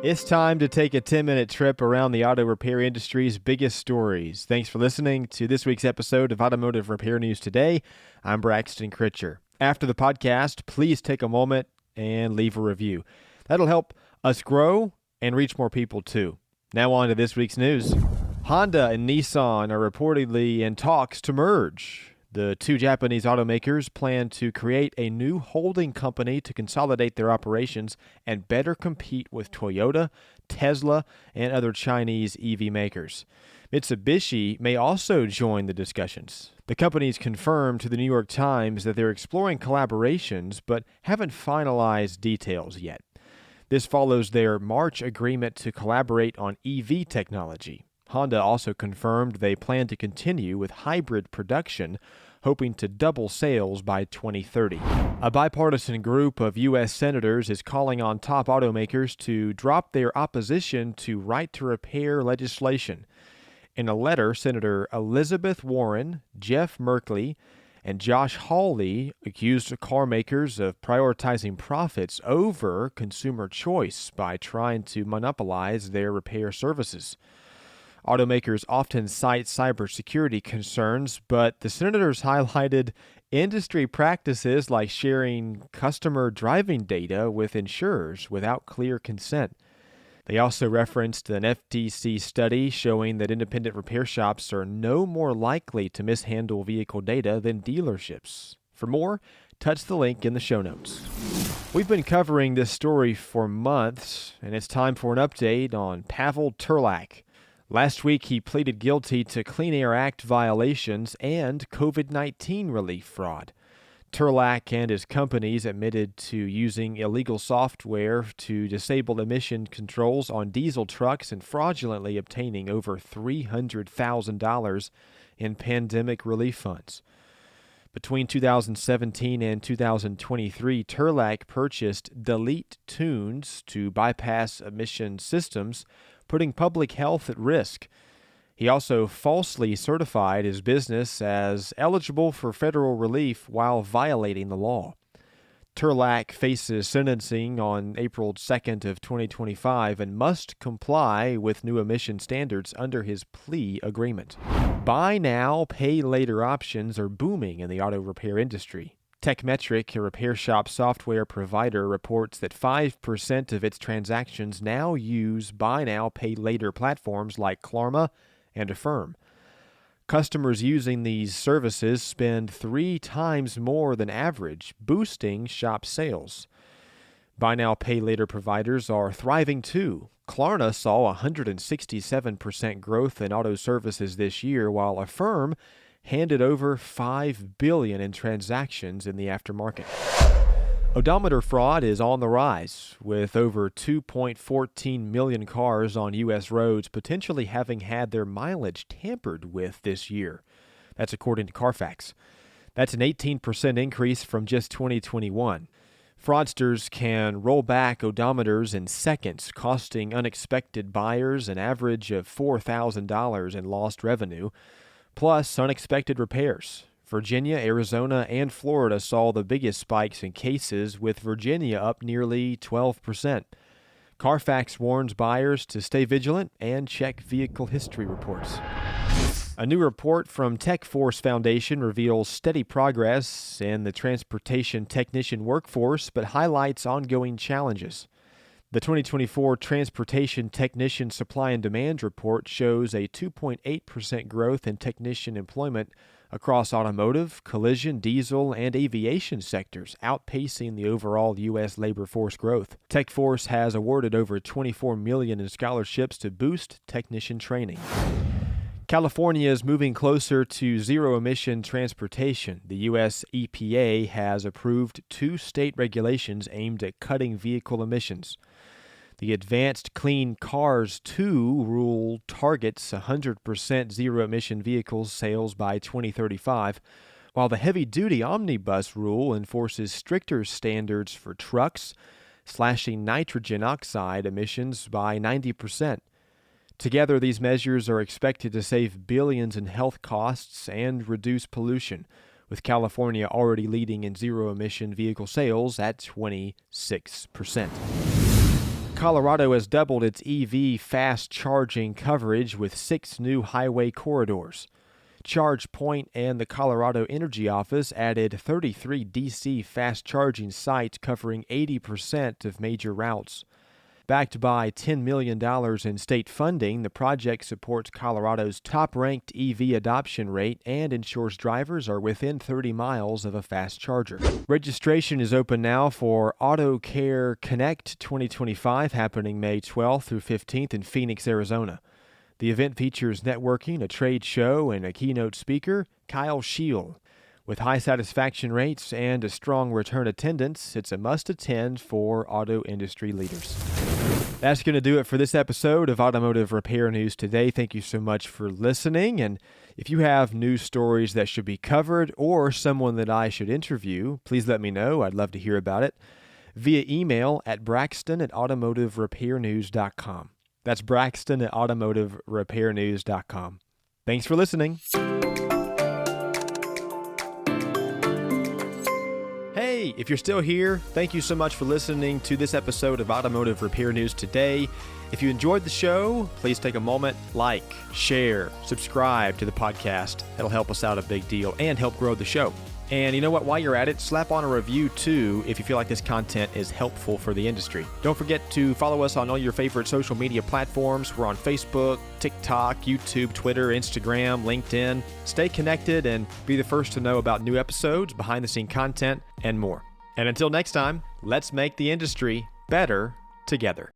It's time to take a 10-minute trip around the auto repair industry's biggest stories. Thanks for listening to this week's episode of Automotive Repair News Today. I'm Braxton Critcher. After the podcast, please take a moment and leave a review. That'll help us grow and reach more people too. Now on to this week's news. Honda and Nissan are reportedly in talks to merge. The two Japanese automakers plan to create a new holding company to consolidate their operations and better compete with Toyota, Tesla, and other Chinese EV makers. Mitsubishi may also join the discussions. The companies confirmed to the New York Times that they're exploring collaborations but haven't finalized details yet. This follows their March agreement to collaborate on EV technology. Honda also confirmed they plan to continue with hybrid production, hoping to double sales by 2030. A bipartisan group of U.S. senators is calling on top automakers to drop their opposition to right-to-repair legislation. In a letter, Senator Elizabeth Warren, Jeff Merkley, and Josh Hawley accused car makers of prioritizing profits over consumer choice by trying to monopolize their repair services. Automakers often cite cybersecurity concerns, but the senators highlighted industry practices like sharing customer driving data with insurers without clear consent. They also referenced an FTC study showing that independent repair shops are no more likely to mishandle vehicle data than dealerships. For more, touch the link in the show notes. We've been covering this story for months, and it's time for an update on Pavel Turlak. Last week, he pleaded guilty to Clean Air Act violations and COVID-19 relief fraud. Turlak and his companies admitted to using illegal software to disable emission controls on diesel trucks and fraudulently obtaining over $300,000 in pandemic relief funds. Between 2017 and 2023, Turlak purchased delete tunes to bypass emission systems, putting public health at risk. He also falsely certified his business as eligible for federal relief while violating the law. Turlak faces sentencing on April 2nd of 2025 and must comply with new emission standards under his plea agreement. Buy now, pay later options are booming in the auto repair industry. TechMetric, a repair shop software provider, reports that 5% of its transactions now use buy now, pay later platforms like Klarna and Affirm. Customers using these services spend 3 times more than average, boosting shop sales. Buy now, pay later providers are thriving too. Klarna saw 167% growth in auto services this year, while Affirm handed over $5 billion in transactions in the aftermarket. Odometer fraud is on the rise, with over 2.14 million cars on U.S. roads potentially having had their mileage tampered with this year. That's according to Carfax. That's an 18% increase from just 2021. Fraudsters can roll back odometers in seconds, costing unexpected buyers an average of $4,000 in lost revenue, plus unexpected repairs. Virginia, Arizona, and Florida saw the biggest spikes in cases, with Virginia up nearly 12%. Carfax warns buyers to stay vigilant and check vehicle history reports. A new report from TechForce Foundation reveals steady progress in the transportation technician workforce, but highlights ongoing challenges. The 2024 Transportation Technician Supply and Demand Report shows a 2.8% growth in technician employment across automotive, collision, diesel, and aviation sectors, outpacing the overall U.S. labor force growth. TechForce has awarded over $24 million in scholarships to boost technician training. California is moving closer to zero-emission transportation. The U.S. EPA has approved 2 state regulations aimed at cutting vehicle emissions. The Advanced Clean Cars 2 rule targets 100% zero-emission vehicles sales by 2035, while the heavy-duty omnibus rule enforces stricter standards for trucks, slashing nitrogen oxide emissions by 90%. Together, these measures are expected to save billions in health costs and reduce pollution, with California already leading in zero-emission vehicle sales at 26%. Colorado has doubled its EV fast charging coverage with 6 new highway corridors. ChargePoint and the Colorado Energy Office added 33 DC fast charging sites covering 80% of major routes. Backed by $10 million in state funding, the project supports Colorado's top-ranked EV adoption rate and ensures drivers are within 30 miles of a fast charger. Registration is open now for AutoCare Connect 2025, happening May 12th through 15th in Phoenix, Arizona. The event features networking, a trade show, and a keynote speaker, Kyle Scheel. With high satisfaction rates and a strong return attendance, it's a must-attend for auto industry leaders. That's going to do it for this episode of Automotive Repair News Today. Thank you so much for listening. And if you have news stories that should be covered or someone that I should interview, please let me know. I'd love to hear about it via email at braxton@automotiverepairnews.com. That's braxton@automotiverepairnews.com. Thanks for listening. Hey, if you're still here, thank you so much for listening to this episode of Automotive Repair News Today. If you enjoyed the show, please take a moment, like, share, subscribe to the podcast. It'll help us out a big deal and help grow the show. And you know what? While you're at it, slap on a review too if you feel like this content is helpful for the industry. Don't forget to follow us on all your favorite social media platforms. We're on Facebook, TikTok, YouTube, Twitter, Instagram, LinkedIn. Stay connected and be the first to know about new episodes, behind-the-scene content, and more. And until next time, let's make the industry better together.